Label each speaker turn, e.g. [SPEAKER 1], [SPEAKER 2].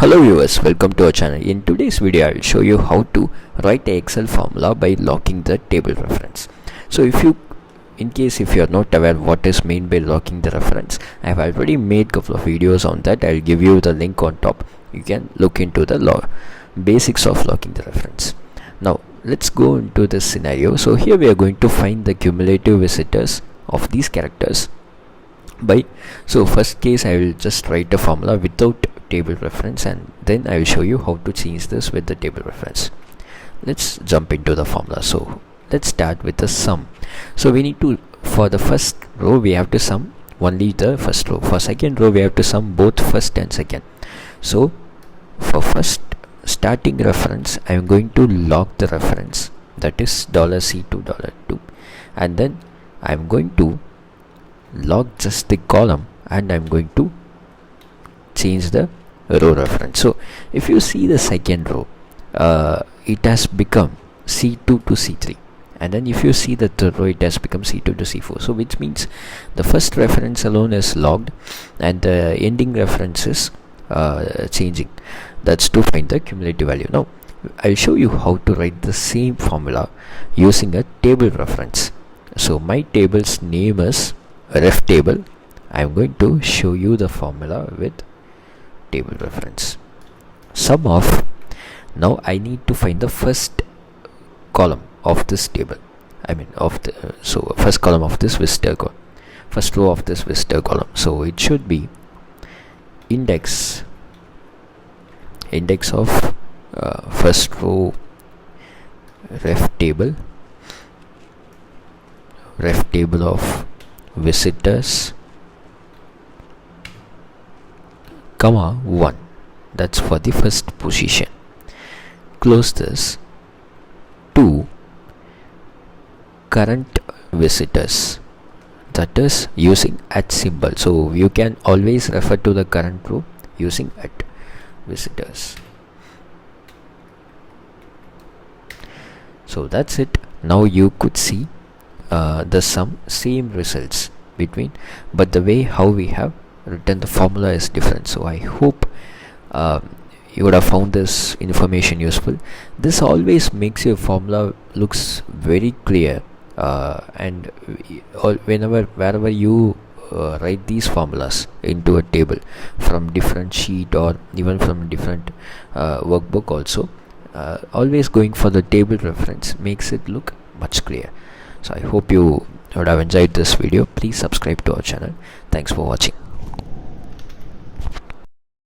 [SPEAKER 1] Hello viewers, welcome to our channel. In today's video I will show you how to write a Excel formula by locking the table reference. So in case if you are not aware what is meant by locking the reference, I have already made couple of videos on that. I will give you the link on top. You can look into the basics of locking the reference. Now let's go into this scenario. So here we are going to find the cumulative visitors of these characters so first case I will just write a formula without table reference, and then I will show you how to change this with the table reference. Let's jump into the formula. So let's start with the sum. So we need to, for the first row we have to sum only the first row. For second row we have to sum both first and second. So for first starting reference I am going to lock the reference, that is $C to $2, and then I am going to log just the column and I'm going to change the row reference. So if you see the second row, it has become C2 to C3, and then if you see the third row it has become C2 to C4. So which means the first reference alone is logged and the ending reference is changing. That's to find the cumulative value. Now I'll show you how to write the same formula using a table reference. So my table's name is ref table. I'm going to show you the formula with table reference. Sum of, now I need to find the first column of this table, so first column of this visitor column, first row of this visitor column. So it should be index of first row ref table of visitors, comma 1. That's for the first position. Close this to current visitors, that is using @ symbol. So you can always refer to the current row using @ visitors. So that's it. Now you could see the same results between, but the way how we have written the formula is different. So I hope you would have found this information useful. This always makes your formula looks very clear, and wherever you write these formulas into a table from different sheet or even from different workbook also, always going for the table reference makes it look much clearer. So I hope you would have enjoyed this video. Please subscribe to our channel. Thanks for watching.